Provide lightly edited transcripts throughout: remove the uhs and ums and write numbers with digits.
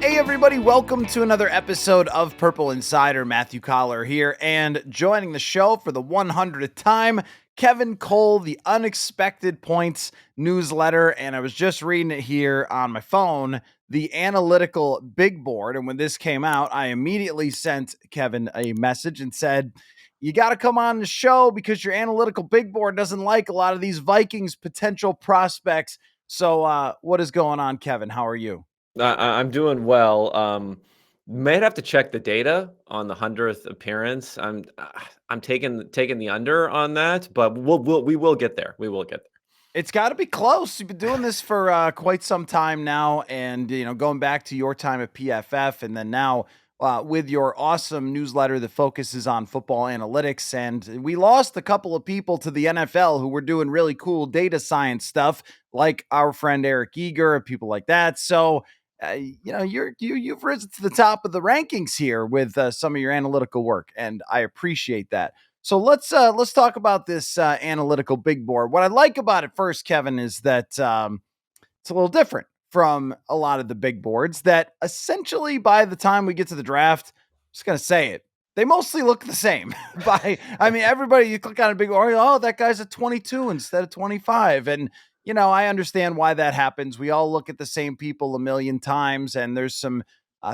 Hey everybody, welcome to another episode of Purple Insider. Matthew Coller here, and joining the show for the 100th time, Kevin Cole, the Unexpected Points newsletter. And I was just reading it here on my phone, the Analytical Big Board. And when this came out, I immediately sent Kevin a message and said, you got to come on the show because your Analytical Big Board doesn't like a lot of these Vikings potential prospects. So what is going on, Kevin? How are you? I'm doing well. Might have to check the data on the 100th appearance. I'm taking the under on that, but we will get there. We will get there. It's got to be close. You've been doing this for quite some time now, and going back to your time at PFF, and then now with your awesome newsletter that focuses on football analytics. And we lost a couple of people to the NFL who were doing really cool data science stuff, like our friend Eric Eager and people like that. So you've risen to the top of the rankings here with some of your analytical work, and I appreciate that. So let's talk about this analytical big board. What I like about it first, Kevin, is that it's a little different from a lot of the big boards. That essentially, by the time we get to the draft, I'm just gonna say it, they mostly look the same. Everybody you click on a big board, oh, that guy's a 22 instead of 25, and I understand why that happens. We all look at the same people a million times, and there's some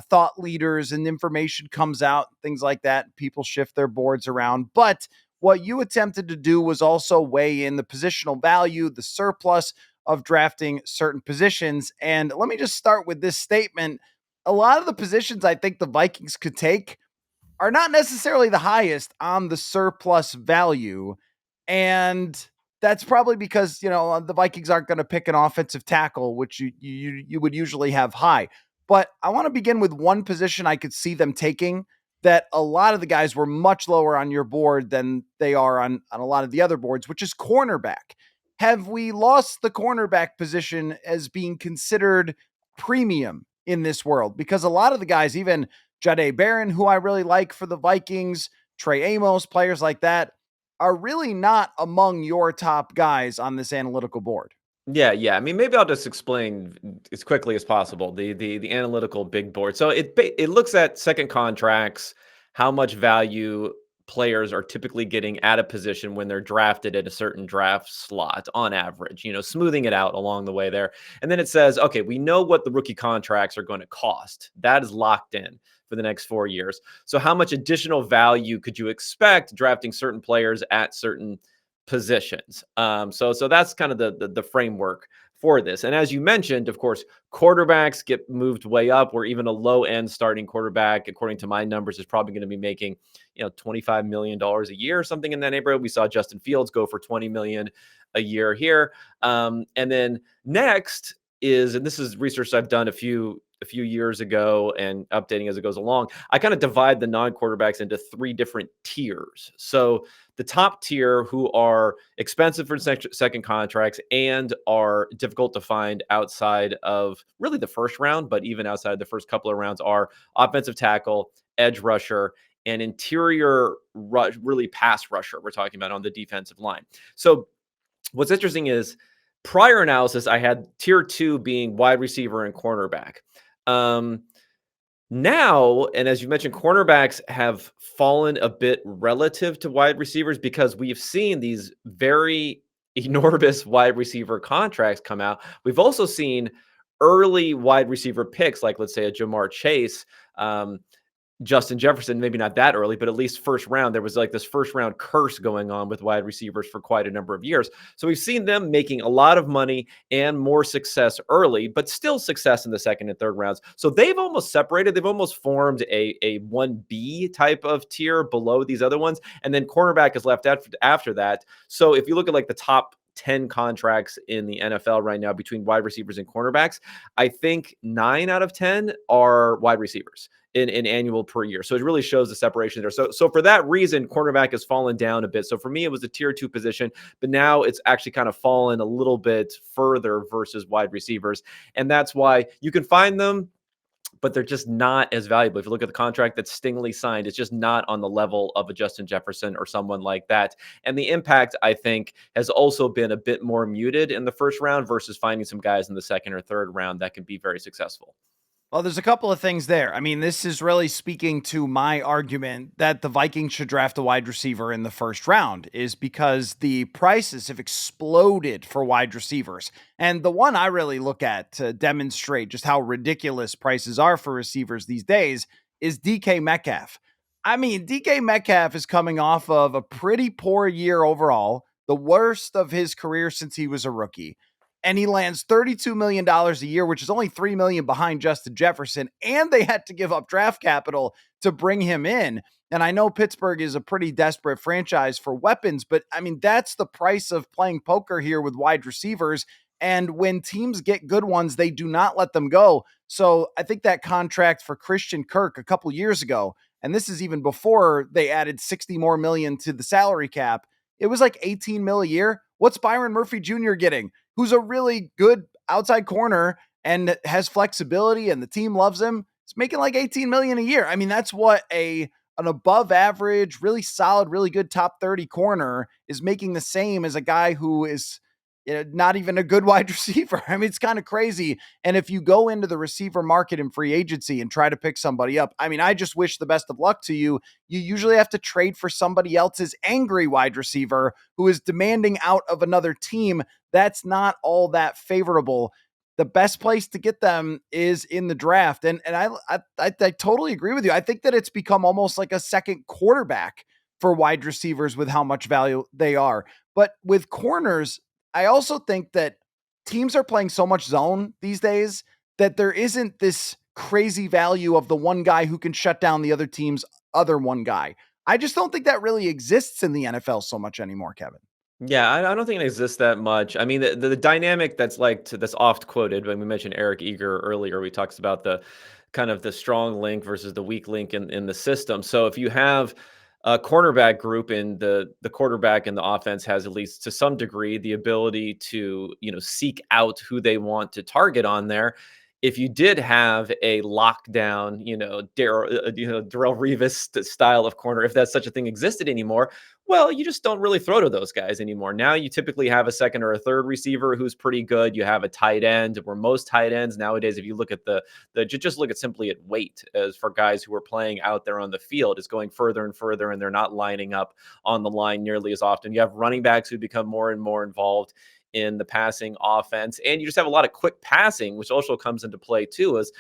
thought leaders and information comes out, things like that. People shift their boards around. But what you attempted to do was also weigh in the positional value, the surplus of drafting certain positions. And let me just start with this statement. A lot of the positions I think the Vikings could take are not necessarily the highest on the surplus value. And that's probably because, the Vikings aren't going to pick an offensive tackle, which you would usually have high. But I want to begin with one position I could see them taking that a lot of the guys were much lower on your board than they are on a lot of the other boards, which is cornerback. Have we lost the cornerback position as being considered premium in this world? Because a lot of the guys, even Jahdae Barron, who I really like for the Vikings, Trey Amos, players like that, are really not among your top guys on this analytical board. Yeah. I mean, maybe I'll just explain as quickly as possible the analytical big board. So it looks at second contracts, how much value players are typically getting at a position when they're drafted at a certain draft slot on average, smoothing it out along the way there. And then it says, okay, we know what the rookie contracts are going to cost. That is locked in for the next 4 years. So how much additional value could you expect drafting certain players at certain positions? So that's kind of the framework for this. And as you mentioned, of course, quarterbacks get moved way up, where even a low end starting quarterback, according to my numbers, is probably going to be making, $25 million a year or something in that neighborhood. We saw Justin Fields go for 20 million a year here. And then next is, and this is research I've done a few years ago and updating as it goes along, I kind of divide the non-quarterbacks into three different tiers. So the top tier, who are expensive for second contracts and are difficult to find outside of really the first round, but even outside the first couple of rounds, are offensive tackle, edge rusher, and interior rush, really pass rusher. We're talking about on the defensive line. So what's interesting is prior analysis, I had tier 2 being wide receiver and cornerback. Now, and as you mentioned, cornerbacks have fallen a bit relative to wide receivers because we've seen these very enormous wide receiver contracts come out. We've also seen early wide receiver picks, like let's say a Jamar Chase, Justin Jefferson, maybe not that early, but at least first round. There was like this first round curse going on with wide receivers for quite a number of years. So we've seen them making a lot of money and more success early, but still success in the second and third rounds. So they've almost separated. They've almost formed a 1B type of tier below these other ones. And then cornerback is left after that. So if you look at like the top 10 contracts in the NFL right now between wide receivers and cornerbacks, I think 9 out of 10 are wide receivers in annual per year. So it really shows the separation there. So for that reason, cornerback has fallen down a bit. So for me, it was a tier 2 position, but now it's actually kind of fallen a little bit further versus wide receivers. And that's why you can find them, but they're just not as valuable. If you look at the contract that Stingley signed, it's just not on the level of a Justin Jefferson or someone like that. And the impact, I think, has also been a bit more muted in the first round versus finding some guys in the second or third round that can be very successful. Well, there's a couple of things there. I mean, this is really speaking to my argument that the Vikings should draft a wide receiver in the first round, is because the prices have exploded for wide receivers. And the one I really look at to demonstrate just how ridiculous prices are for receivers these days is DK Metcalf. I mean, DK Metcalf is coming off of a pretty poor year overall, the worst of his career since he was a rookie, and he lands $32 million a year, which is only $3 million behind Justin Jefferson. And they had to give up draft capital to bring him in. And I know Pittsburgh is a pretty desperate franchise for weapons, but I mean, that's the price of playing poker here with wide receivers. And when teams get good ones, they do not let them go. So I think that contract for Christian Kirk a couple years ago, and this is even before they added 60 more million to the salary cap, it was like 18 mil a year. What's Byron Murphy Jr. getting? Who's a really good outside corner and has flexibility and the team loves him. It's making like 18 million a year. I mean, that's what an above average, really solid, really good top 30 corner is making, the same as a guy who is, not even a good wide receiver. I mean, it's kind of crazy. And if you go into the receiver market in free agency and try to pick somebody up, I mean, I just wish the best of luck to you. You usually have to trade for somebody else's angry wide receiver who is demanding out of another team. That's not all that favorable. The best place to get them is in the draft. And I totally agree with you. I think that it's become almost like a second quarterback for wide receivers with how much value they are. But with corners, I also think that teams are playing so much zone these days that there isn't this crazy value of the one guy who can shut down the other team's other one guy. I just don't think that really exists in the NFL so much anymore, Kevin. Yeah, I don't think it exists that much. I mean, the dynamic that's that's oft quoted when we mentioned Eric Eager earlier, we talks about the kind of the strong link versus the weak link in the system. So if you have a cornerback group and the quarterback and the offense has at least to some degree the ability to seek out who they want to target on there. If you did have a lockdown, Darrell Revis style of corner, if that such a thing existed anymore, well, you just don't really throw to those guys anymore. Now you typically have a second or a third receiver who's pretty good. You have a tight end, where most tight ends nowadays, if you look at just look at simply at weight as for guys who are playing out there on the field, is going further and further, and they're not lining up on the line nearly as often. You have running backs who become more and more involved in the passing offense, and you just have a lot of quick passing, which also comes into play too. As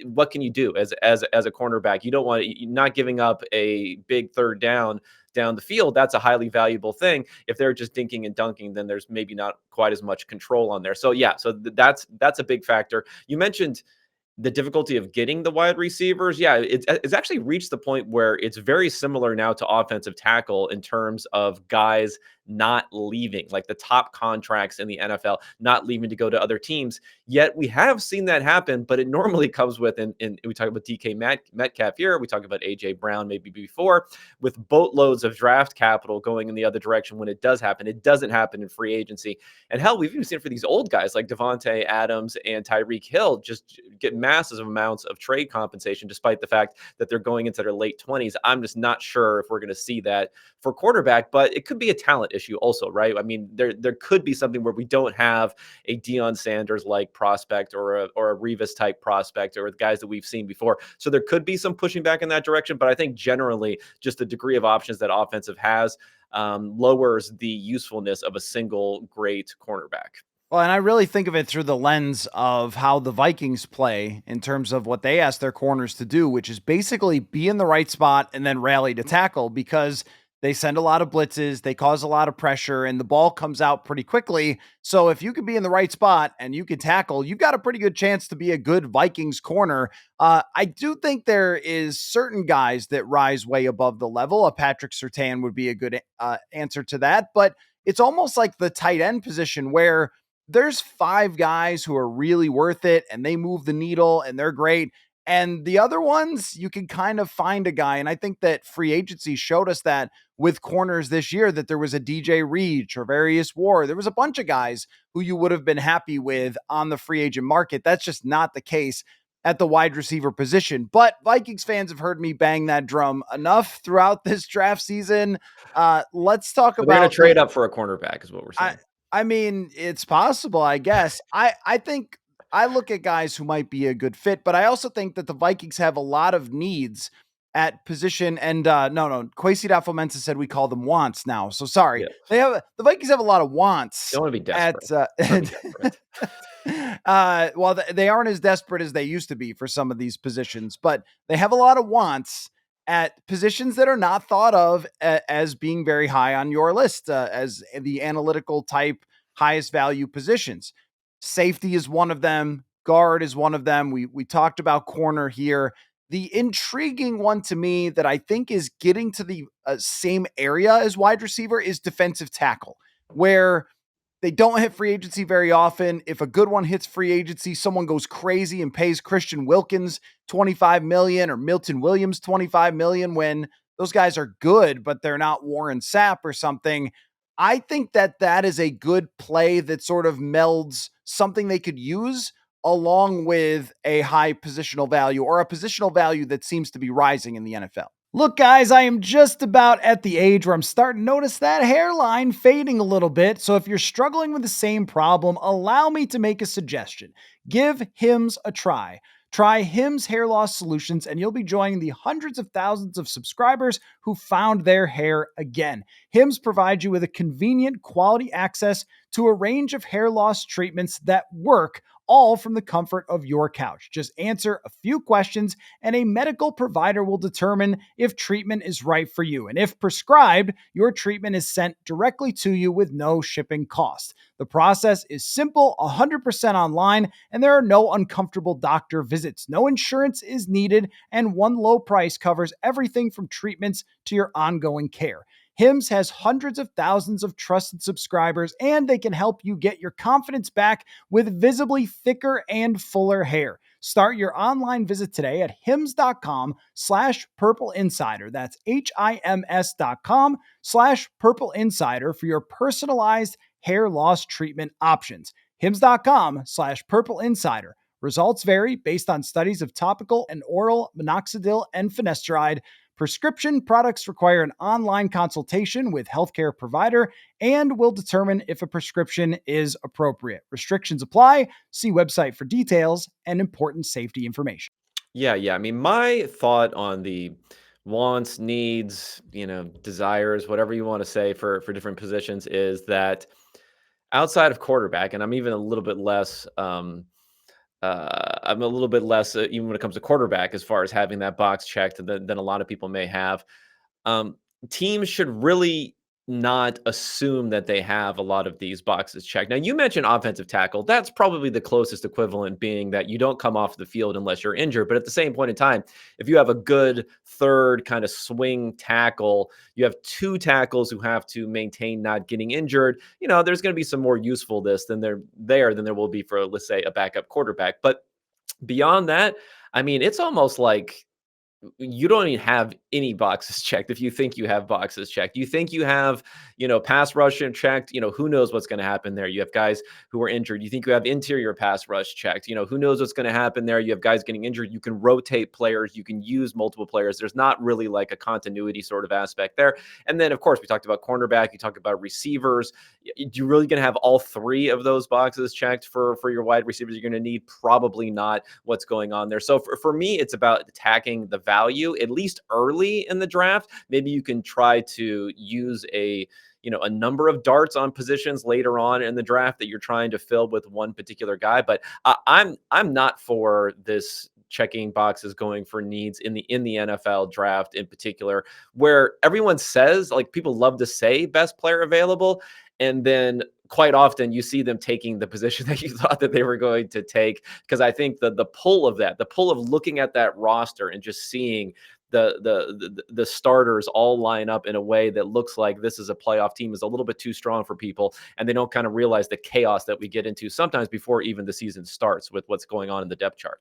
what can you do as a cornerback? You don't want you're not giving up a big third down the field. That's a highly valuable thing. If they're just dinking and dunking, then there's maybe not quite as much control on there. So yeah, so that's a big factor. You mentioned the difficulty of getting the wide receivers. Yeah, it's actually reached the point where it's very similar now to offensive tackle in terms of guys not leaving, like the top contracts in the NFL, not leaving to go to other teams. Yet we have seen that happen, but it normally comes with, and we talk about DK Metcalf here, we talk about AJ Brown maybe before, with boatloads of draft capital going in the other direction. When it does happen, it doesn't happen in free agency. And hell, we've even seen it for these old guys like Devontae Adams and Tyreek Hill just get massive amounts of trade compensation, despite the fact that they're going into their late 20s. I'm just not sure if we're going to see that for quarterback, but it could be a talent issue also, right? I mean, there could be something where we don't have a Deion Sanders like prospect or a Revis type prospect or the guys that we've seen before. So there could be some pushing back in that direction, but I think generally just the degree of options that offensive has lowers the usefulness of a single great cornerback. Well, and I really think of it through the lens of how the Vikings play in terms of what they ask their corners to do, which is basically be in the right spot and then rally to tackle, because they send a lot of blitzes, they cause a lot of pressure, and the ball comes out pretty quickly. So if you can be in the right spot and you can tackle, you've got a pretty good chance to be a good Vikings corner. I do think there is certain guys that rise way above the level. A Patrick Surtain would be a good answer to that, but it's almost like the tight end position where there's five guys who are really worth it and they move the needle and they're great. And the other ones, you can kind of find a guy. And I think that free agency showed us that with corners this year, that there was a DJ Reed, Travarius Ward. There was a bunch of guys who you would have been happy with on the free agent market. That's just not the case at the wide receiver position. But Vikings fans have heard me bang that drum enough throughout this draft season. Let's talk So they're going to about trade up for a cornerback, is what we're I saying. I mean, it's possible, I guess. I think I look at guys who might be a good fit, but I also think that the Vikings have a lot of needs at position. And no, Kwesi adofo-mensah said we call them wants now. So sorry, Yeah. the Vikings have a lot of You wants don't wanna be at. desperate. Don't be desperate. Well, they aren't as desperate as they used to be for some of these positions, but they have a lot of wants at positions that are not thought of as being very high on your list, as the analytical type highest value positions. Safety is one of them. Guard is one of them. We talked about corner here. The intriguing one to me that I think is getting to the same area as wide receiver is defensive tackle, where they don't hit free agency very often. If a good one hits free agency, someone goes crazy and pays Christian Wilkins 25 million or Milton Williams 25 million when those guys are good, but they're not Warren Sapp or something. I think that that is a good play that sort of melds something they could use along with a high positional value or a positional value that seems to be rising in the NFL. Look, guys, I am just about at the age where I'm starting to notice that hairline fading a little bit. So if you're struggling with the same problem, allow me to make a suggestion. Give Hims a try. Try Hims Hair Loss Solutions, and you'll be joining the hundreds of thousands of subscribers who found their hair again. Hims provides you with a convenient, quality access to a range of hair loss treatments that work, all from the comfort of your couch. Just answer a few questions and a medical provider will determine if treatment is right for you. And if prescribed, your treatment is sent directly to you with no shipping cost. The process is simple, 100% online, and there are no uncomfortable doctor visits. No insurance is needed, and one low price covers everything from treatments to your ongoing care. Hims has hundreds of thousands of trusted subscribers, and they can help you get your confidence back with visibly thicker and fuller hair. Start your online visit today at hims.com/purple insider. That's HIMS.com/purple insider for your personalized hair loss treatment options. hims.com/purple insider. Results vary based on studies of topical and oral minoxidil and finasteride. Prescription products require an online consultation with healthcare provider and will determine if a prescription is appropriate. Restrictions apply. See website for details and important safety information. Yeah. I mean, my thought on the wants, needs, desires, whatever you want to say for different positions is that outside of quarterback, and I'm even a little bit less I'm a little bit less even when it comes to quarterback as far as having that box checked than a lot of people may have. um, Teams should really not assume that they have a lot of these boxes checked. Now, you mentioned offensive tackle. That's probably the closest equivalent, being that you don't come off the field unless you're injured. But at the same point in time, if you have a good third kind of swing tackle, you have two tackles who have to maintain not getting injured. There's going to be some more usefulness than there will be for, let's say, a backup quarterback. But beyond that, I mean, it's almost like you don't even have any boxes checked if you think you have boxes checked. You think you have, pass rush checked. Who knows what's going to happen there? You have guys who are injured. You think you have interior pass rush checked. Who knows what's going to happen there? You have guys getting injured. You can rotate players. You can use multiple players. There's not really like a continuity sort of aspect there. And then, of course, we talked about cornerback. You talked about receivers. You really going to have all three of those boxes checked for your wide receivers you're going to need? Probably not. What's going on there? So for me, it's about attacking the value, at least early in the draft. Maybe you can try to use a number of darts on positions later on in the draft that you're trying to fill with one particular guy. But I'm not for this checking boxes going for needs in the NFL draft in particular, where everyone says, like, people love to say best player available, and then quite often you see them taking the position that you thought that they were going to take. Because I think the pull of that, the pull of looking at that roster and just seeing the starters all line up in a way that looks like this is a playoff team is a little bit too strong for people, and they don't kind of realize the chaos that we get into sometimes before even the season starts with what's going on in the depth chart.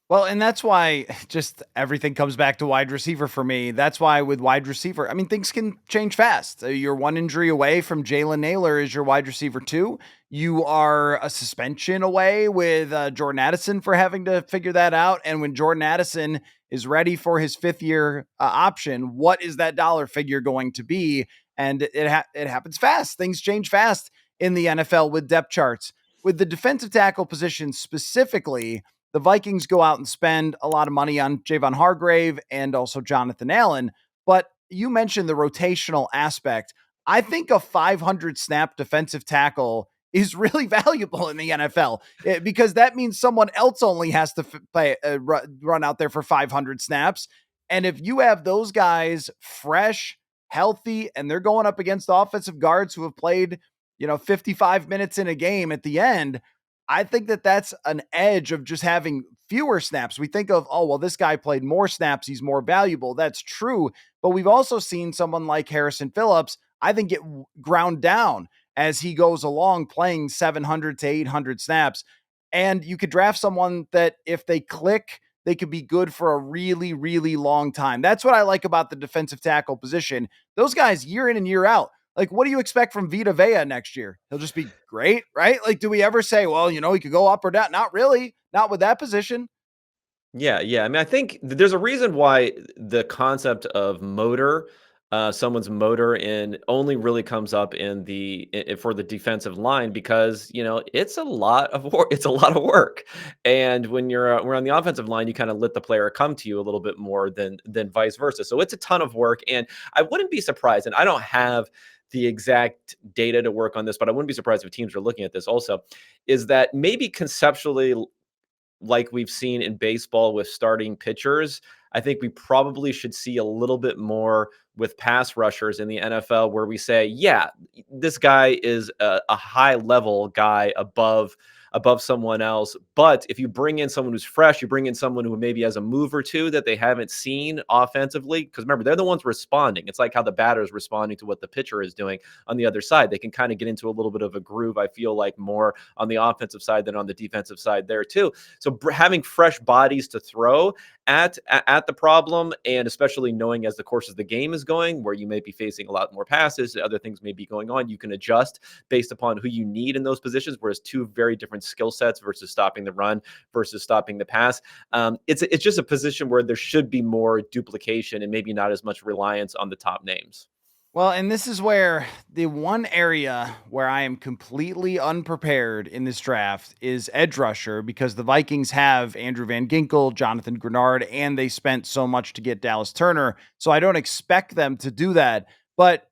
Well, and that's why just everything comes back to wide receiver for me. That's why with wide receiver, I mean, things can change fast. You're one injury away from Jalen Naylor as your wide receiver two. You are a suspension away with Jordan Addison for having to figure that out. And when Jordan Addison is ready for his fifth year option, what is that dollar figure going to be? And it happens fast. Things change fast in the NFL with depth charts. with the defensive tackle position specifically, the Vikings go out and spend a lot of money on Javon Hargrave and also Jonathan Allen. But you mentioned the rotational aspect. I think a 500 snap defensive tackle is really valuable in the NFL because that means someone else only has to run out there for 500 snaps. And if you have those guys fresh, healthy, and they're going up against offensive guards who have played, 55 minutes in a game at the end, I think that that's an edge of just having fewer snaps. We think of, oh, well, this guy played more snaps. He's more valuable. That's true. But we've also seen someone like Harrison Phillips, I think, get ground down as he goes along playing 700 to 800 snaps. And you could draft someone that if they click, they could be good for a really, really long time. That's what I like about the defensive tackle position. Those guys, year in and year out, like, what do you expect from Vita Vea next year? He'll just be great, right? Like, do we ever say, well, he could go up or down? Not really. Not with that position. Yeah, yeah. I mean, I think there's a reason why the concept of motor, someone's motor, in only really comes up in for the defensive line because it's a lot of work. It's a lot of work, and when we're on the offensive line, you kind of let the player come to you a little bit more than vice versa. So it's a ton of work, and I wouldn't be surprised. And I don't have the exact data to work on this, but I wouldn't be surprised if teams are looking at this also. Is that maybe conceptually, like we've seen in baseball with starting pitchers, I think we probably should see a little bit more with pass rushers in the NFL where we say, yeah, this guy is a high level guy above someone else. But if you bring in someone who's fresh, you bring in someone who maybe has a move or two that they haven't seen offensively. Because remember, they're the ones responding. It's like how the batter is responding to what the pitcher is doing on the other side. They can kind of get into a little bit of a groove, I feel like, more on the offensive side than on the defensive side there, too. So having fresh bodies to throw at the problem, and especially knowing as the course of the game is going, where you may be facing a lot more passes, other things may be going on, you can adjust based upon who you need in those positions. Whereas two very different skill sets versus stopping the run versus stopping the pass. It's just a position where there should be more duplication and maybe not as much reliance on the top names. Well, and this is where the one area where I am completely unprepared in this draft is edge rusher because the Vikings have Andrew Van Ginkel, Jonathan Grenard, and they spent so much to get Dallas Turner. So I don't expect them to do that. But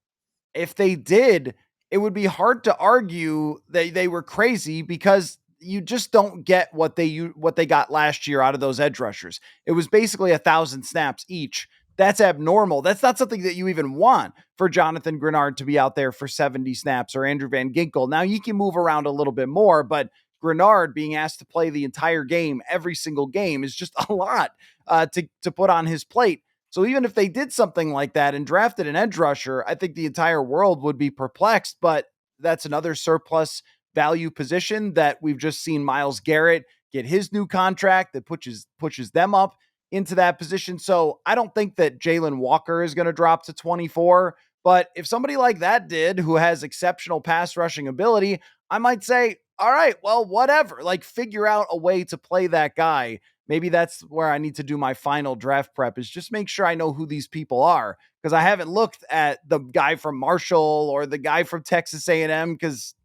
if they did, it would be hard to argue that they were crazy because you just don't get what they got last year out of those edge rushers. It was basically 1,000 snaps each. That's abnormal. That's not something that you even want for Jonathan Grenard to be out there for 70 snaps or Andrew Van Ginkel. Now you can move around a little bit more, but Grenard being asked to play the entire game, every single game, is just a lot to put on his plate. So even if they did something like that and drafted an edge rusher, I think the entire world would be perplexed. But that's another surplus value position that we've just seen Myles Garrett get his new contract that pushes them up into that position. So I don't think that Jalen Walker is going to drop to 24. But if somebody like that did, who has exceptional pass rushing ability, I might say, all right, well, whatever. Like, figure out a way to play that guy. Maybe that's where I need to do my final draft prep, is just make sure I know who these people are, because I haven't looked at the guy from Marshall or the guy from Texas A&M because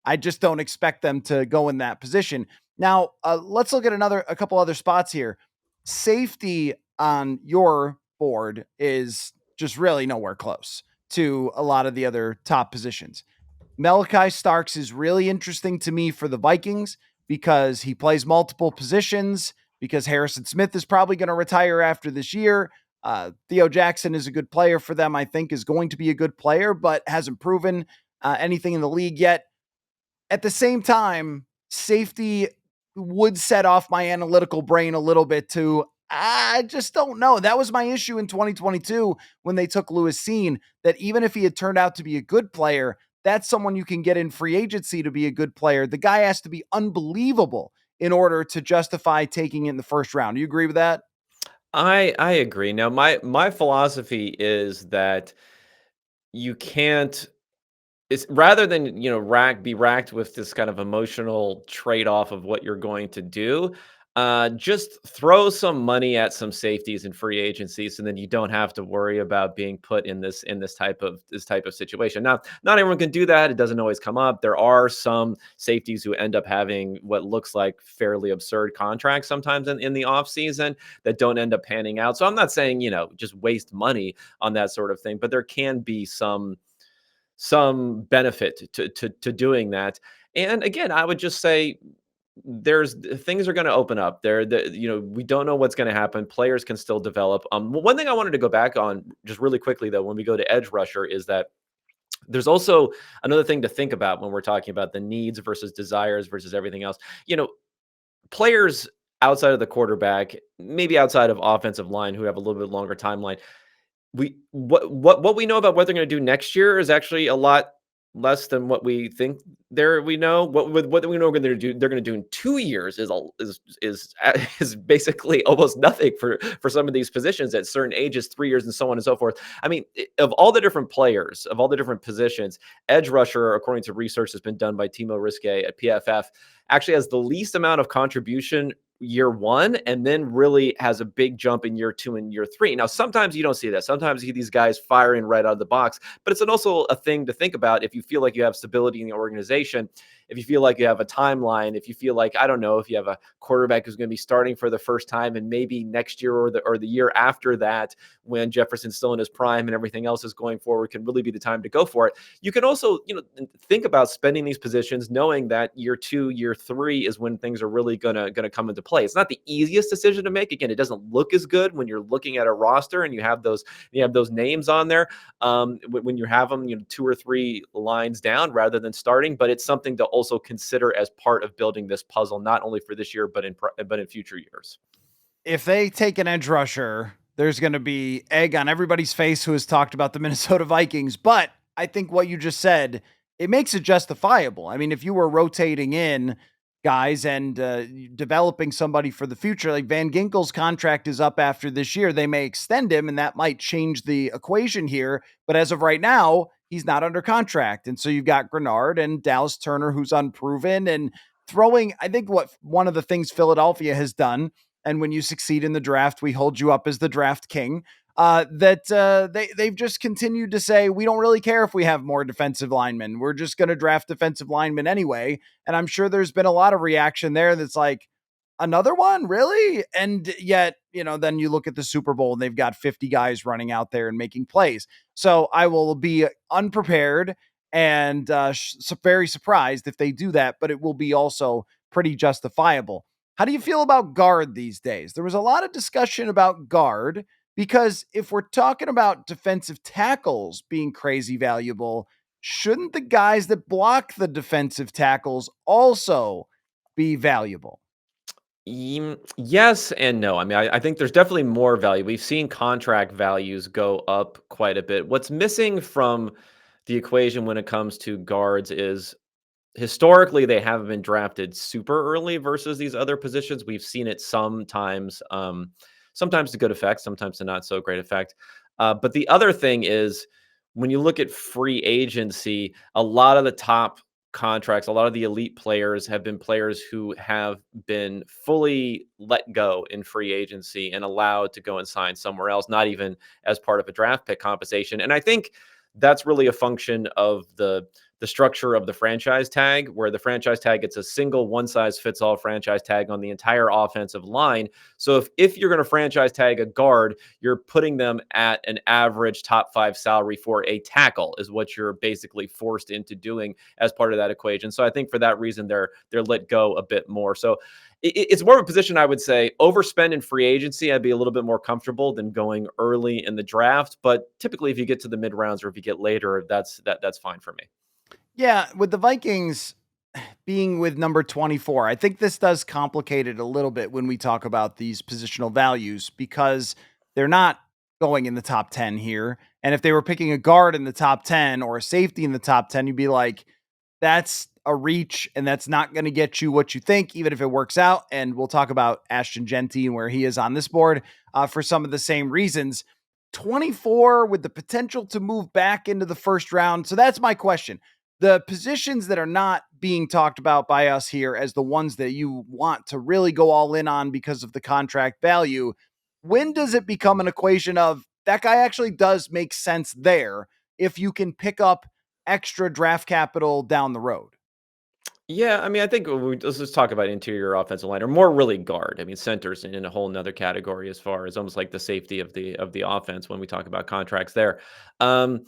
I just don't expect them to go in that position. Now, let's look at a couple other spots here. Safety on your board is just really nowhere close to a lot of the other top positions. Malachi Starks is really interesting to me for the Vikings because he plays multiple positions, because Harrison Smith is probably going to retire after this year. Theo Jackson is a good player for them, I think, is going to be a good player, but hasn't proven anything in the league yet. At the same time, safety would set off my analytical brain a little bit too. I just don't know. That was my issue in 2022 when they took Lewis Seen, that even if he had turned out to be a good player, that's someone you can get in free agency to be a good player. The guy has to be unbelievable in order to justify taking it in the first round. Do you agree with that? I agree. Now my philosophy is that you can't, it's rather than, be racked with this kind of emotional trade-off of what you're going to do. Just throw some money at some safeties and free agencies, and then you don't have to worry about being put in this type of situation. Now, not everyone can do that. It doesn't always come up. There are some safeties who end up having what looks like fairly absurd contracts sometimes in the off season that don't end up panning out. So I'm not saying just waste money on that sort of thing, but there can be some benefit to doing that. And again, I would just say things are going to open up there. We don't know what's going to happen. Players can still develop. One thing I wanted to go back on just really quickly though, when we go to edge rusher, is that there's also another thing to think about when we're talking about the needs versus desires versus everything else. You know, players outside of the quarterback, maybe outside of offensive line, who have a little bit longer timeline, what we know about what they're going to do next year is actually a lot less than what we think we know. What we know they're going to do in 2 years is basically almost nothing for some of these positions at certain ages, 3 years and so on and so forth. I mean, of all the different players, of all the different positions, edge rusher, according to research that's been done by Timo Riske at PFF, actually has the least amount of contribution year one, and then really has a big jump in year two and year three. Now, sometimes you don't see that. Sometimes you see these guys firing right out of the box, but it's also a thing to think about. If you feel like you have stability in the organization, if you feel like you have a timeline, if you feel like, I don't know, if you have a quarterback who's going to be starting for the first time, and maybe next year or the year after that, when Jefferson's still in his prime and everything else is going forward, can really be the time to go for it. You can also, think about spending these positions knowing that year two, year three is when things are really gonna come into play. It's not the easiest decision to make. Again, it doesn't look as good when you're looking at a roster and you have those names on there, when you have them, 2 or 3 lines down rather than starting. But it's something to also consider as part of building this puzzle, not only for this year but in future years. If they take an edge rusher, there's going to be egg on everybody's face who has talked about the Minnesota Vikings. But I think what you just said, it makes it justifiable. I mean, if you were rotating in guys and developing somebody for the future, like Van Ginkel's contract is up after this year, they may extend him and that might change the equation here. But as of right now, he's not under contract. And so you've got Grenard and Dallas Turner, who's unproven, and throwing, I think what one of the things Philadelphia has done, and when you succeed in the draft, we hold you up as the draft king. They've just continued to say, we don't really care if we have more defensive linemen. We're just going to draft defensive linemen anyway. And I'm sure there's been a lot of reaction there that's like, another one, really? And yet, then you look at the Super Bowl and they've got 50 guys running out there and making plays. So I will be unprepared and very surprised if they do that, but it will be also pretty justifiable. How do you feel about guard these days? There was a lot of discussion about guard because if we're talking about defensive tackles being crazy valuable, shouldn't the guys that block the defensive tackles also be valuable? Yes and no. I mean, I think there's definitely more value. We've seen contract values go up quite a bit. What's missing from the equation when it comes to guards is, historically, they haven't been drafted super early versus these other positions. We've seen it sometimes to good effect, sometimes to not so great effect. But the other thing is, when you look at free agency, a lot of the top contracts, a lot of the elite players have been players who have been fully let go in free agency and allowed to go and sign somewhere else, not even as part of a draft pick compensation. And I think that's really a function of the structure of the franchise tag, where the franchise tag gets a single one size fits all franchise tag on the entire offensive line. So if you're going to franchise tag a guard, you're putting them at an average top 5 salary for a tackle, is what you're basically forced into doing as part of that equation. So I think for that reason, they're let go a bit more. So it's more of a position, I would say, overspend in free agency. I'd be a little bit more comfortable than going early in the draft. But typically, if you get to the mid rounds or if you get later, that's fine for me. Yeah, with the Vikings being with number 24, I think this does complicate it a little bit when we talk about these positional values because they're not going in the top 10 here. And if they were picking a guard in the top 10 or a safety in the top 10, you'd be like, that's a reach and that's not going to get you what you think, even if it works out. And we'll talk about Ashton Genty and where he is on this board for some of the same reasons. 24 with the potential to move back into the first round. So that's my question. the positions that are not being talked about by us here as the ones that you want to really go all in on because of the contract value, when does it become an equation of that guy actually does make sense there if you can pick up extra draft capital down the road? Yeah, I mean, I think let's just talk about interior offensive line, or more really guard. I mean, centers in a whole nother category as far as almost like the safety of the offense when we talk about contracts there. Um,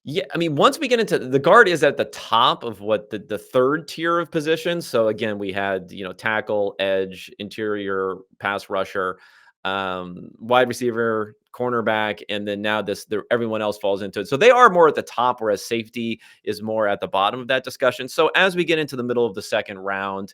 yeah, I mean, once we get into the guard is at the top of what the third tier of positions. So again, we had tackle, edge, interior, pass rusher, wide receiver, cornerback, and then now everyone else falls into it. So they are more at the top, whereas safety is more at the bottom of that discussion. So as we get into the middle of the second round,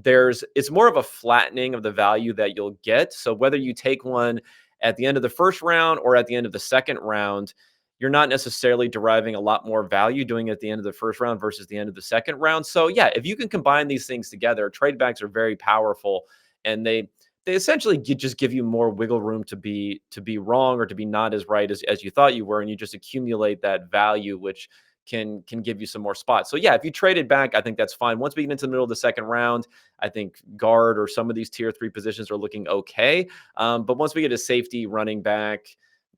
it's more of a flattening of the value that you'll get. So whether you take one at the end of the first round or at the end of the second round, you're not necessarily deriving a lot more value doing it at the end of the first round versus the end of the second round. So yeah, if you can combine these things together, trade backs are very powerful, and they essentially just give you more wiggle room to be wrong or to be not as right as you thought you were, and you just accumulate that value, which can give you some more spots. So yeah, if you traded back, I think that's fine. Once we get into the middle of the second round, I think guard or some of these tier 3 positions are looking okay. But once we get to safety, running back,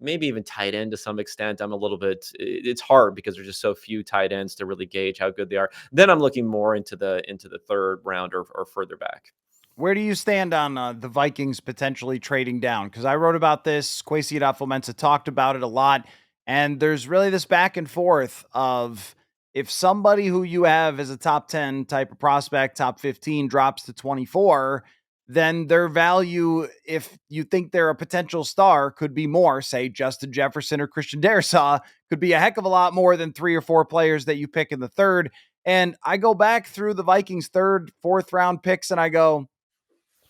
maybe even tight end to some extent, it's hard because there's just so few tight ends to really gauge how good they are. Then I'm looking more into the third round or further back. Where do you stand on the Vikings potentially trading down? Because I wrote about this. Kwesi adofo-mensah talked about it a lot. And there's really this back and forth of if somebody who you have as a top 10 type of prospect, top 15, drops to 24, then their value, if you think they're a potential star, could be more. Say Justin Jefferson or Christian Darrisaw could be a heck of a lot more than 3 or 4 players that you pick in the third. And I go back through the Vikings' third, fourth round picks and I go,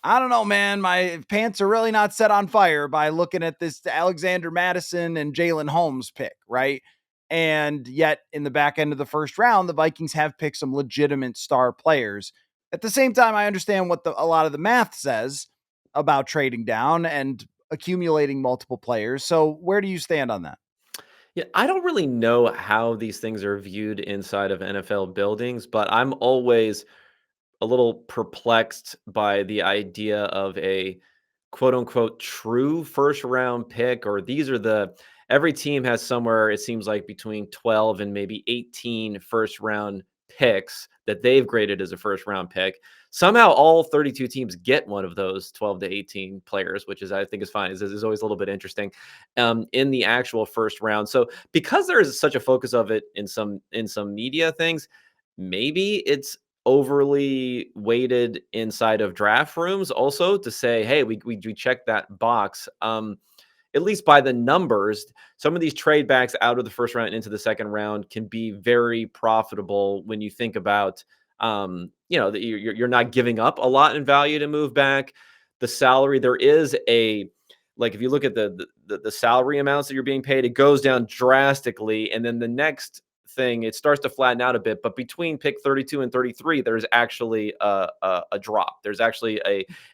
I don't know, man. My pants are really not set on fire by looking at this Alexander Madison and Jalen Holmes pick, right? And yet, in the back end of the first round, the Vikings have picked some legitimate star players. At the same time, I understand what a lot of the math says about trading down and accumulating multiple players. So, where do you stand on that? Yeah, I don't really know how these things are viewed inside of NFL buildings, but I'm always a little perplexed by the idea of a quote unquote true first round pick, or these are every team has somewhere, it seems like, between 12 and maybe 18 first round picks that they've graded as a first round pick. Somehow all 32 teams get one of those 12 to 18 players, which I think is fine. Is always a little bit interesting in the actual first round. So because there is such a focus of it in some media things, maybe it's overly weighted inside of draft rooms also to say, hey, we check that box. At least by the numbers, some of these trade backs out of the first round into the second round can be very profitable when you think about, that you're not giving up a lot in value to move back. The salary, there is like if you look at the salary amounts that you're being paid, it goes down drastically, and then the next thing, it starts to flatten out a bit. But between pick 32 and 33, there's actually a drop. There's actually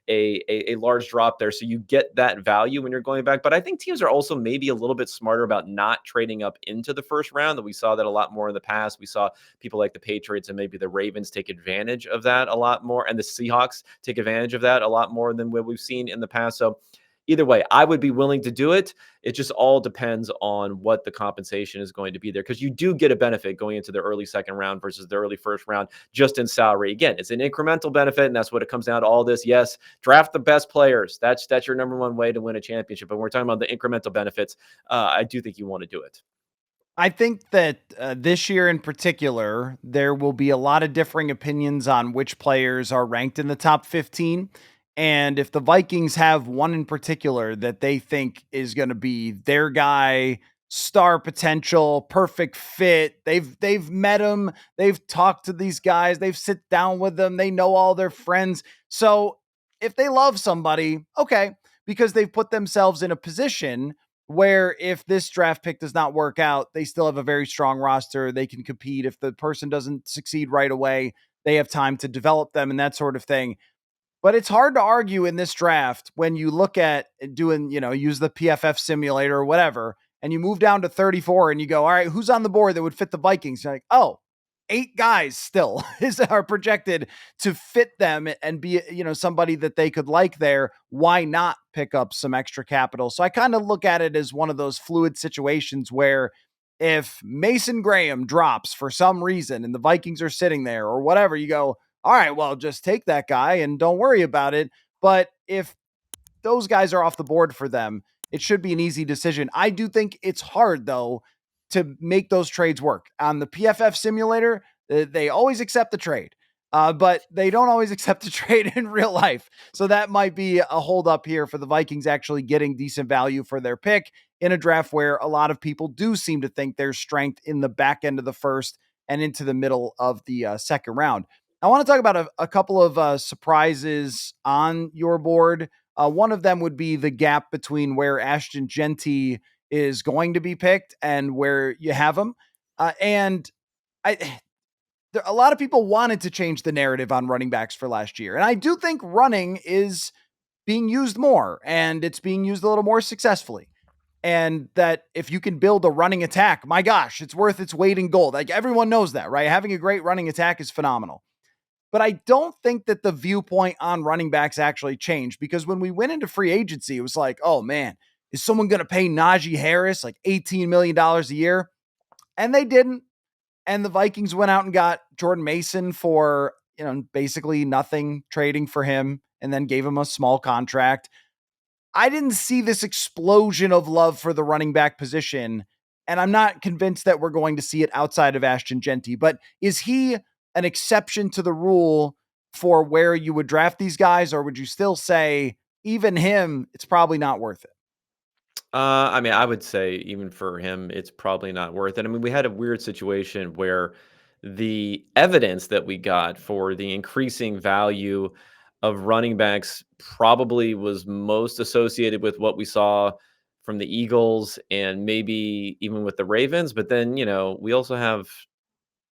a large drop there. So you get that value when you're going back. But I think teams are also maybe a little bit smarter about not trading up into the first round. That we saw that a lot more in the past. We saw people like the Patriots and maybe the Ravens take advantage of that a lot more, and the Seahawks take advantage of that a lot more than what we've seen in the past. So either way, I would be willing to do it. It just all depends on what the compensation is going to be there, because you do get a benefit going into the early second round versus the early first round just in salary. Again, it's an incremental benefit, and that's what it comes down to all this. Yes, draft the best players. That's your number one way to win a championship. But when we're talking about the incremental benefits, I do think you want to do it. I think that this year in particular, there will be a lot of differing opinions on which players are ranked in the top 15. And if the Vikings have one in particular that they think is going to be their guy, star potential, perfect fit, they've met him, they've talked to these guys, they've sit down with them, they know all their friends. So if they love somebody, okay, because they've put themselves in a position where if this draft pick does not work out, they still have a very strong roster. They can compete. If the person doesn't succeed right away, they have time to develop them and that sort of thing. But it's hard to argue in this draft when you look at doing, use the PFF simulator or whatever, and you move down to 34 and you go, all right, who's on the board that would fit the Vikings? You're like, oh, 8 guys still are projected to fit them and be, somebody that they could like there. Why not pick up some extra capital? So I kind of look at it as one of those fluid situations where if Mason Graham drops for some reason and the Vikings are sitting there or whatever, you go, all right, well, just take that guy and don't worry about it. But if those guys are off the board for them, it should be an easy decision. I do think it's hard, though, to make those trades work. On the PFF simulator, they always accept the trade, but they don't always accept the trade in real life. So that might be a holdup here for the Vikings actually getting decent value for their pick in a draft where a lot of people do seem to think there's strength in the back end of the first and into the middle of the second round. I want to talk about a couple of surprises on your board. One of them would be the gap between where Ashton Genty is going to be picked and where you have him. And I, a lot of people wanted to change the narrative on running backs for last year. And I do think running is being used more and it's being used a little more successfully. And that if you can build a running attack, my gosh, it's worth its weight in gold. Like everyone knows that, right? Having a great running attack is phenomenal. But I don't think that the viewpoint on running backs actually changed because when we went into free agency, it was like, oh man, is someone going to pay Najee Harris like $18 million a year? And they didn't. And the Vikings went out and got Jordan Mason for, basically nothing, trading for him and then gave him a small contract. I didn't see this explosion of love for the running back position. And I'm not convinced that we're going to see it outside of Ashton Genty. But is he an exception to the rule for where you would draft these guys? Or would you still say, even him, it's probably not worth it? I mean, I would say even for him, it's probably not worth it. I mean, we had a weird situation where the evidence that we got for the increasing value of running backs probably was most associated with what we saw from the Eagles and maybe even with the Ravens. But then, we also have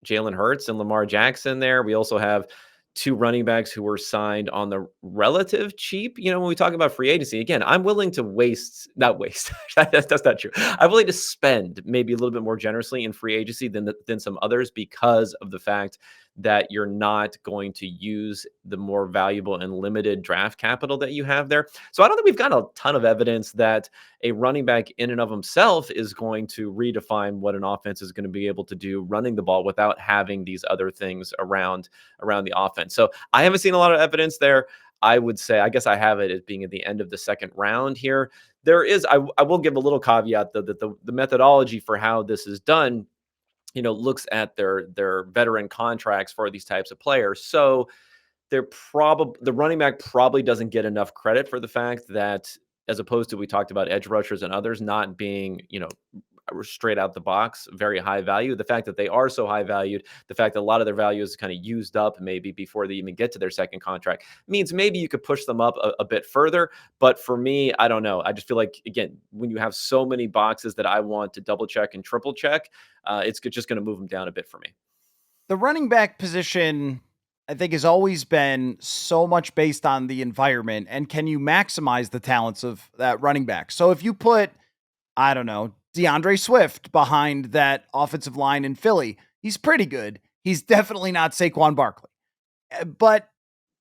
Jalen Hurts and Lamar Jackson there. We also have two running backs who were signed on the relative cheap. When we talk about free agency, again, I'm willing to not waste. That's not true. I'm willing to spend maybe a little bit more generously in free agency than some others because of the fact that you're not going to use the more valuable and limited draft capital that you have there. So I don't think we've got a ton of evidence that a running back in and of himself is going to redefine what an offense is going to be able to do running the ball without having these other things around the offense. So I haven't seen a lot of evidence there. I would say, I guess I have it as being at the end of the second round here. There is, I will give a little caveat though, that the methodology for how this is done, looks at their veteran contracts for these types of players. So the running back probably doesn't get enough credit for the fact that, as opposed to we talked about edge rushers and others not being, straight out the box, very high value. The fact that they are so high valued, the fact that a lot of their value is kind of used up maybe before they even get to their second contract means maybe you could push them up a bit further. But for me, I don't know. I just feel like, again, when you have so many boxes that I want to double check and triple check, it's just going to move them down a bit for me. The running back position, I think, has always been so much based on the environment and can you maximize the talents of that running back? So if you put, I don't know, DeAndre Swift behind that offensive line in Philly, he's pretty good. He's definitely not Saquon Barkley. But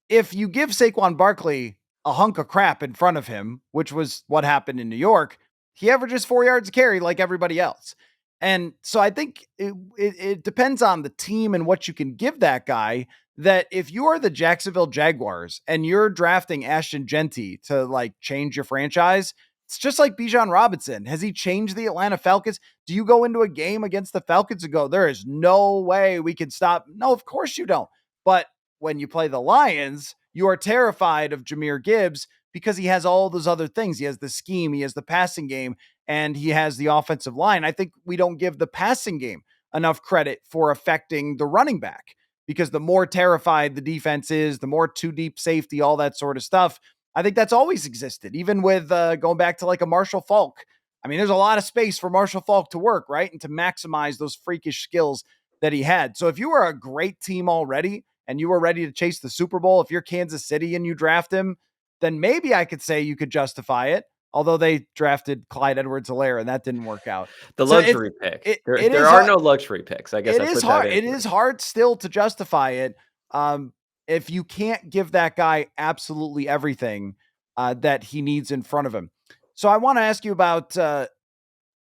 if you give Saquon Barkley a hunk of crap in front of him, which was what happened in New York, he averages 4 yards a carry like everybody else. And so I think it depends on the team and what you can give that guy. That if you are the Jacksonville Jaguars and you're drafting Ashton Genty to like change your franchise, it's just like Bijan Robinson. Has he changed the Atlanta Falcons? Do you go into a game against the Falcons and go, there is no way we can stop? No, of course you don't. But when you play the Lions, you are terrified of Jahmyr Gibbs because he has all those other things. He has the scheme, he has the passing game, and he has the offensive line. I think we don't give the passing game enough credit for affecting the running back because the more terrified the defense is, the more too deep safety, all that sort of stuff. I think that's always existed, even with going back to like a Marshall Falk. I mean, there's a lot of space for Marshall Falk to work, right? And to maximize those freakish skills that he had. So if you were a great team already and you were ready to chase the Super Bowl, if you're Kansas City and you draft him, then maybe I could say you could justify it. although they drafted Clyde Edwards-Helaire and that didn't work out. The So it luxury pick. it There it there is are hard. no luxury picks. I guess It I is put that hard. in It is first. hard still to justify it. Um, if you can't give that guy absolutely everything that he needs in front of him. So I want to ask you about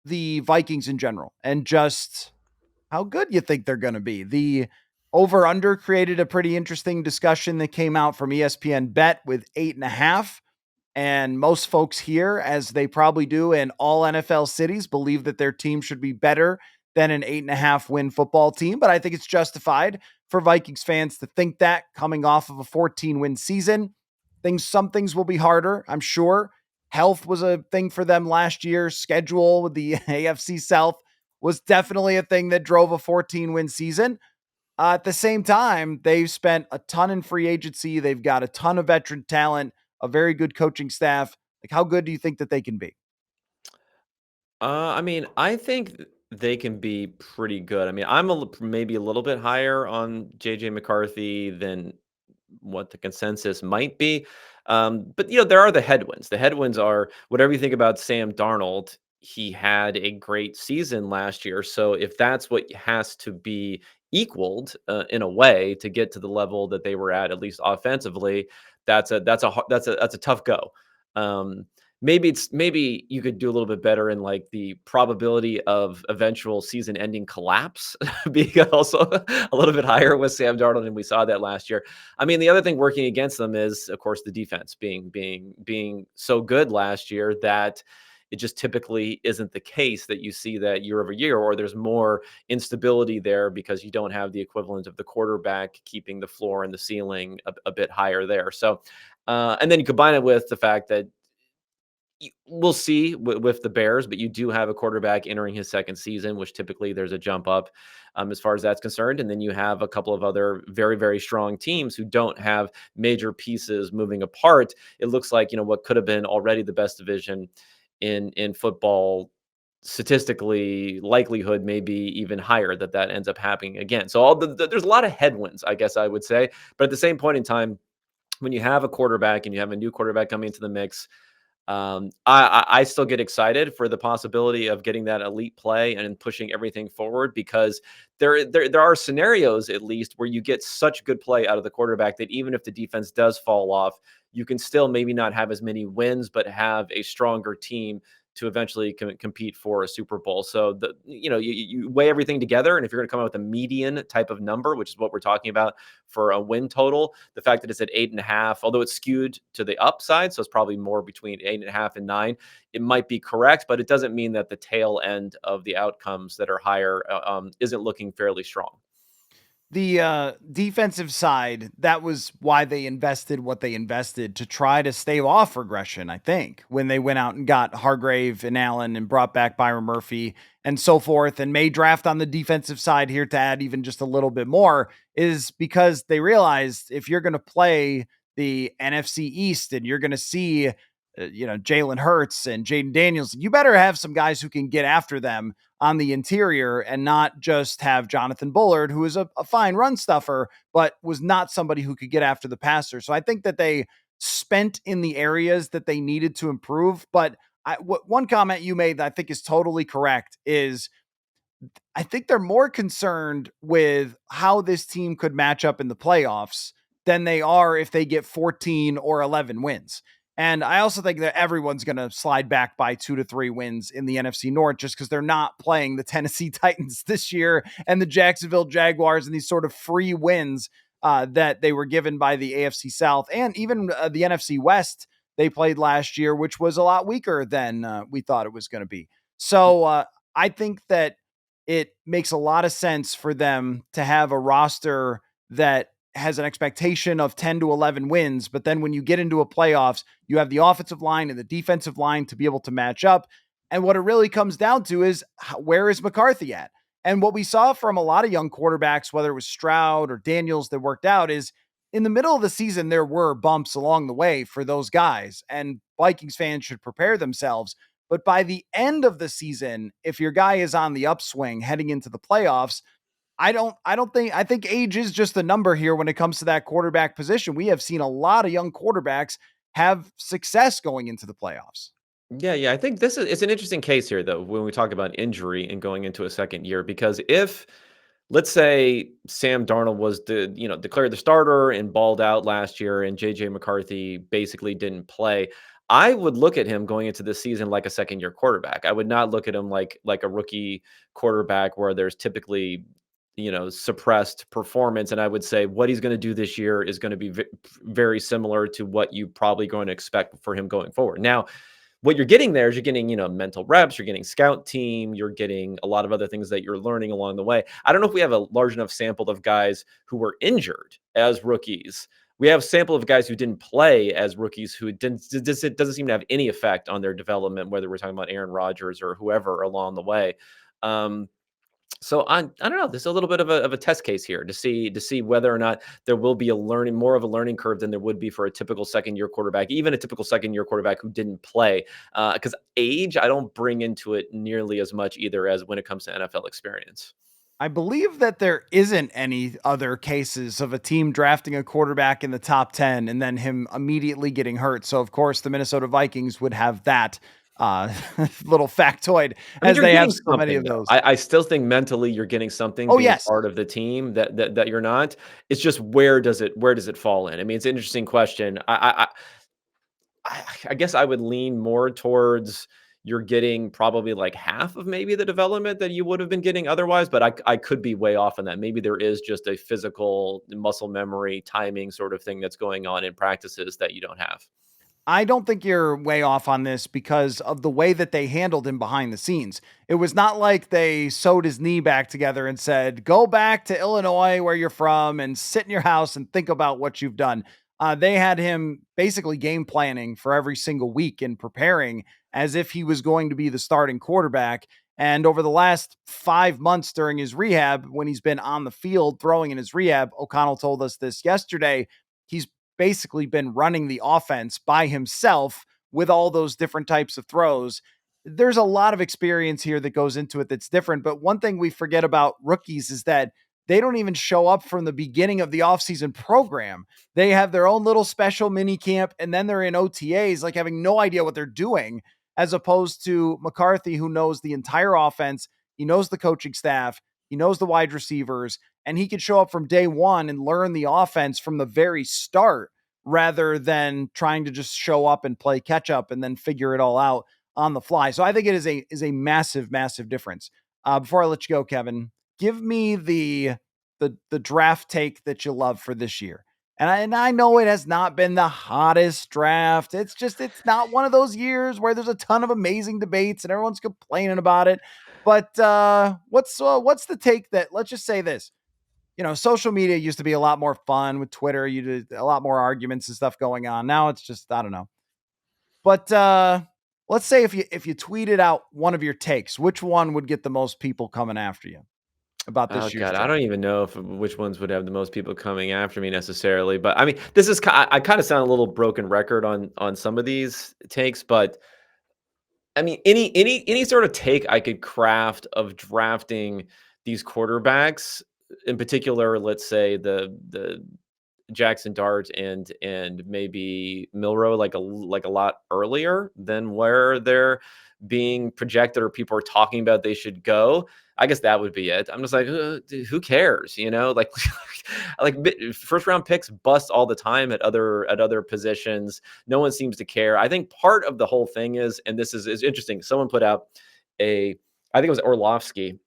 the Vikings in general and just how good you think they're going to be. The over under created a pretty interesting discussion that came out from ESPN Bet with 8.5. And most folks here, as they probably do in all NFL cities, believe that their team should be better than an 8.5 win football team. But I think it's justified for Vikings fans to think that coming off of a 14 win season. Some things will be harder, I'm sure. Health was a thing for them last year. Schedule with the AFC South was definitely a thing that drove a 14 win season. At the same time, they've spent a ton in free agency. They've got a ton of veteran talent, a very good coaching staff. Like, how good do you think that they can be? I mean, I think they can be pretty good. I mean, maybe a little bit higher on JJ McCarthy than what the consensus might be. But there are the headwinds. The headwinds are whatever you think about Sam Darnold. He had a great season last year, so if that's what has to be equaled in a way to get to the level that they were at least offensively, that's a tough go. Um, maybe you could do a little bit better in like the probability of eventual season-ending collapse being also a little bit higher with Sam Darnold, and we saw that last year. I mean, the other thing working against them is, of course, the defense being so good last year that it just typically isn't the case that you see that year over year, or there's more instability there because you don't have the equivalent of the quarterback keeping the floor and the ceiling a bit higher there. So, and then you combine it with the fact that we'll see with the Bears, but you do have a quarterback entering his second season, which typically there's a jump up as far as that's concerned. And then you have a couple of other very, very strong teams who don't have major pieces moving apart. It looks like, what could have been already the best division in football, statistically likelihood maybe even higher that ends up happening again. So there's a lot of headwinds, I guess I would say. But at the same point in time, when you have a quarterback and you have a new quarterback coming into the mix, I still get excited for the possibility of getting that elite play and pushing everything forward, because there are scenarios at least where you get such good play out of the quarterback that even if the defense does fall off, you can still maybe not have as many wins, but have a stronger team to eventually compete for a Super Bowl. So you weigh everything together, and if you're going to come up with a median type of number, which is what we're talking about for a win total, the fact that it's at 8.5, although it's skewed to the upside, so it's probably more between 8.5 and 9, it might be correct, but it doesn't mean that the tail end of the outcomes that are higher isn't looking fairly strong. The defensive side, that was why they invested what they invested to try to stave off regression, I think, when they went out and got Hargrave and Allen and brought back Byron Murphy and so forth, and may draft on the defensive side here to add even just a little bit more, is because they realized if you're going to play the NFC East and you're going to see Jalen Hurts and Jaden Daniels, you better have some guys who can get after them on the interior and not just have Jonathan Bullard, who is a fine run stuffer, but was not somebody who could get after the passer. So I think that they spent in the areas that they needed to improve. But one comment you made that I think is totally correct is I think they're more concerned with how this team could match up in the playoffs than they are if they get 14 or 11 wins. And I also think that everyone's going to slide back by 2 to 3 wins in the NFC North just because they're not playing the Tennessee Titans this year and the Jacksonville Jaguars and these sort of free wins that they were given by the AFC South and even the NFC West they played last year, which was a lot weaker than we thought it was going to be. So I think that it makes a lot of sense for them to have a roster that has an expectation of 10 to 11 wins. But then when you get into a playoffs, you have the offensive line and the defensive line to be able to match up. And what it really comes down to is where is McCarthy at? And what we saw from a lot of young quarterbacks, whether it was Stroud or Daniels that worked out, is in the middle of the season, there were bumps along the way for those guys. And Vikings fans should prepare themselves. But by the end of the season, if your guy is on the upswing heading into the playoffs, I think age is just a number here when it comes to that quarterback position. We have seen a lot of young quarterbacks have success going into the playoffs. Yeah. I think this is it's an interesting case here, though, when we talk about injury and going into a second year, because if let's say Sam Darnold was declared the starter and balled out last year, and JJ McCarthy basically didn't play. I would look at him going into this season like a second year quarterback. I would not look at him like a rookie quarterback where there's typically suppressed performance, and I would say what he's going to do this year is going to be very similar to what you probably going to expect for him going forward. Now, what you're getting there is you're getting, mental reps, you're getting scout team, you're getting a lot of other things that you're learning along the way. I don't know if we have a large enough sample of guys who were injured as rookies. We have a sample of guys who didn't play as rookies who didn't, it doesn't seem to have any effect on their development, whether we're talking about Aaron Rodgers or whoever along the way. Um, so I don't know. There's a little bit of a test case here to see whether or not there will be more of a learning curve than there would be for a typical second year quarterback, even a typical second year quarterback who didn't play. Because age, I don't bring into it nearly as much either as when it comes to NFL experience. I believe that there isn't any other cases of a team drafting a quarterback in the top 10 and then him immediately getting hurt. So, of course, the Minnesota Vikings would have that uh, little factoid I mean, as you're they have getting so many something of though. those. I still think mentally you're getting something Oh, being yes. part of the team that you're not. It's just where does it fall in? I mean, it's an interesting question. I guess I would lean more towards you're getting probably like half of maybe the development that you would have been getting otherwise, but I could be way off on that. Maybe there is just a physical muscle memory timing sort of thing that's going on in practices that you don't have. I don't think you're way off on this because of the way that they handled him behind the scenes. It was not like they sewed his knee back together and said, go back to Illinois, where you're from, and sit in your house and think about what you've done. They had him basically game planning for every single week and preparing as if he was going to be the starting quarterback. And over the last 5 months during his rehab, when he's been on the field throwing in his rehab, O'Connell told us this yesterday. He's basically been running the offense by himself with all those different types of throws. There's a lot of experience here that goes into it that's different. But one thing we forget about rookies is that they don't even show up from the beginning of the offseason program. They have their own little special mini camp and then they're in OTAs, like having no idea what they're doing, as opposed to McCarthy, who knows the entire offense. He knows the coaching staff, he knows the wide receivers, and he could show up from day one and learn the offense from the very start rather than trying to just show up and play catch up and then figure it all out on the fly. So I think it is a massive, massive difference. Before I let you go, Kevin, give me the draft take that you love for this year. And I know it has not been the hottest draft. It's not one of those years where there's a ton of amazing debates and everyone's complaining about it. But what's the take that, let's just say this, social media used to be a lot more fun with Twitter. You did a lot more arguments and stuff going on. Now it's just, I don't know. But let's say if you tweeted out one of your takes, which one would get the most people coming after you about Oh this year's god, I draft? don't even know if which ones would have the most people coming after me necessarily. But I mean, this is I kind of sound a little broken record on some of these takes, but I mean, any sort of take I could craft of drafting these quarterbacks, in particular, let's say the Jackson Dart and maybe Milrow like a lot earlier than where they're being projected or people are talking about they should go. I guess that would be it. I'm just like, dude, who cares? Like first round picks bust all the time at other positions. No one seems to care. I think part of the whole thing is, and this is interesting. Someone put out I think it was Orlovsky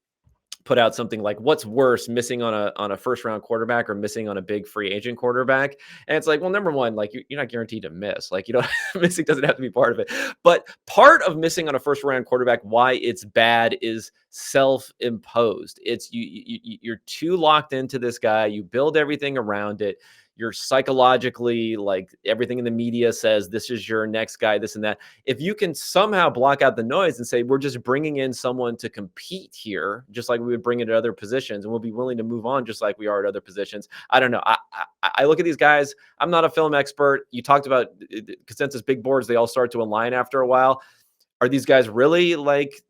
put out something like what's worse, missing on a first round quarterback or missing on a big free agent quarterback. And it's like, well, number one, like you're not guaranteed to miss, like, missing doesn't have to be part of it, but part of missing on a first round quarterback, why it's bad, is self-imposed. It's you're too locked into this guy, you build everything around it, you're psychologically, like, everything in the media says this is your next guy, this and that. If you can somehow block out the noise and say, we're just bringing in someone to compete here, just like we would bring it at other positions, and we'll be willing to move on just like we are at other positions. I don't know. I look at these guys. I'm not a film expert. You talked about consensus big boards. They all start to align after a while. Are these guys really like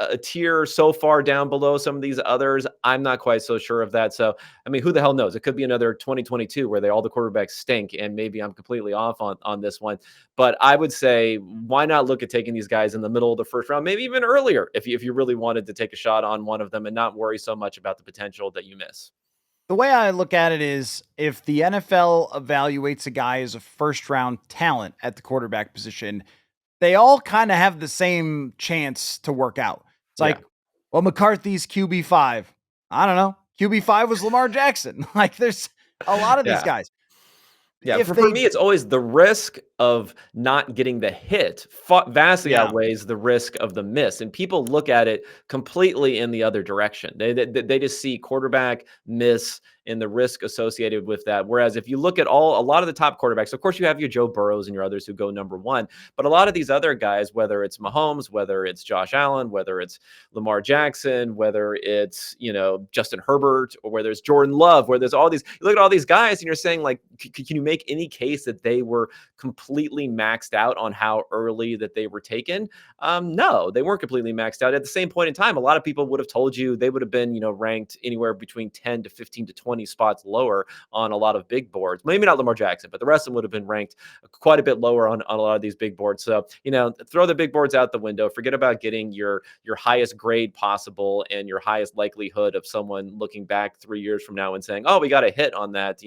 a tier so far down below some of these others. I'm not quite so sure of that. So, I mean, who the hell knows? It could be another 2022 where all the quarterbacks stink, and maybe I'm completely off on this one. But I would say, why not look at taking these guys in the middle of the first round, maybe even earlier, if you really wanted to take a shot on one of them and not worry so much about the potential that you miss. The way I look at it is if the NFL evaluates a guy as a first round talent at the quarterback position, they all kind of have the same chance to work out. It's Yeah. like, well, McCarthy's QB5. I don't know. QB5 was Lamar Jackson. Like there's a lot of these Yeah. guys. Yeah, If for they me, it's always the risk of not getting the hit vastly Yeah. outweighs the risk of the miss, and people look at it completely in the other direction. They just see quarterback miss and the risk associated with that. Whereas if you look at a lot of the top quarterbacks, of course, you have your Joe Burrows and your others who go number one, but a lot of these other guys, whether it's Mahomes, whether it's Josh Allen, whether it's Lamar Jackson, whether it's Justin Herbert, or whether it's Jordan Love, where there's all these. You look at all these guys, and you're saying like, can you make any case that they were completely maxed out on how early that they were taken? No, they weren't completely maxed out. At the same point in time, a lot of people would have told you they would have been ranked anywhere between 10 to 15 to 20 spots lower on a lot of big boards. Maybe not Lamar Jackson, but the rest of them would have been ranked quite a bit lower on a lot of these big boards. So throw the big boards out the window. Forget about getting your highest grade possible and your highest likelihood of someone looking back 3 years from now and saying, "Oh, we got a hit on that,"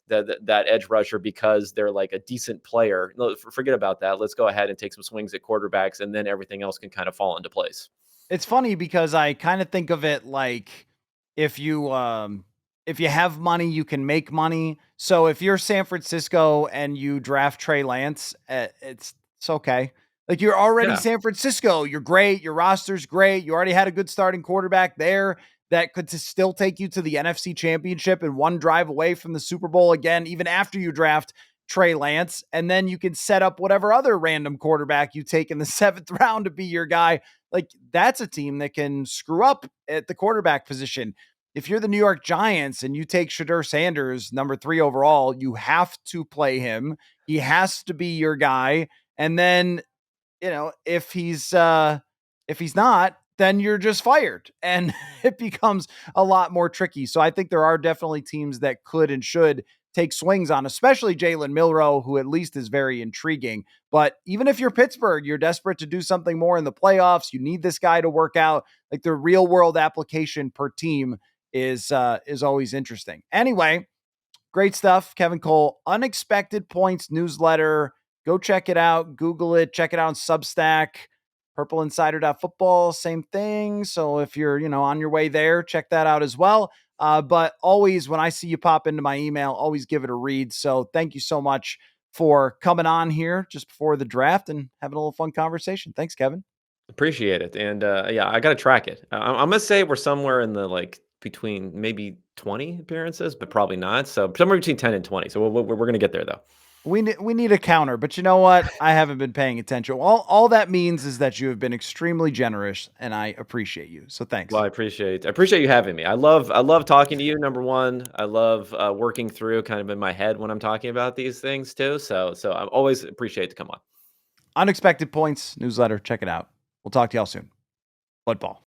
that edge rusher because they're like a decent player. No, forget about that. Let's go ahead and take some swings at quarterbacks, and then everything else can kind of fall into place. It's funny because I kind of think of it like if you if you have money, you can make money. So if you're San Francisco and you draft Trey Lance, it's okay. Like you're already Yeah. San Francisco, you're great, your roster's great. You already had a good starting quarterback there that could still take you to the NFC Championship and one drive away from the Super Bowl again even after you draft Trey Lance, and then you can set up whatever other random quarterback you take in the 7th round to be your guy. Like that's a team that can screw up at the quarterback position. If you're the New York Giants and you take Shadur Sanders, number 3 overall, you have to play him. He has to be your guy. And then, if he's not, then you're just fired. And it becomes a lot more tricky. So I think there are definitely teams that could and should take swings on, especially Jalen Milroe, who at least is very intriguing. But even if you're Pittsburgh, you're desperate to do something more in the playoffs. You need this guy to work out. Like the real world application per team is always interesting. Anyway, great stuff, Kevin Cole. Unexpected Points newsletter. Go check it out. Google it. Check it out on Substack. PurpleInsider.football, same thing. So if you're, on your way there, check that out as well. But always, when I see you pop into my email, always give it a read. So thank you so much for coming on here just before the draft and having a little fun conversation. Thanks, Kevin. Appreciate it. And yeah, I got to track it. I'm going to say we're somewhere in the between maybe 20 appearances, but probably not. So somewhere between 10 and 20. So we're going to get there though. We need a counter, but you know what? I haven't been paying attention. All that means is that you have been extremely generous, and I appreciate you. So Well, thanks. I appreciate you having me. I love talking to you. Number one, I love working through kind of in my head when I'm talking about these things too. So I always appreciate to come on. Unexpected Points newsletter. Check it out. We'll talk to y'all soon. Football.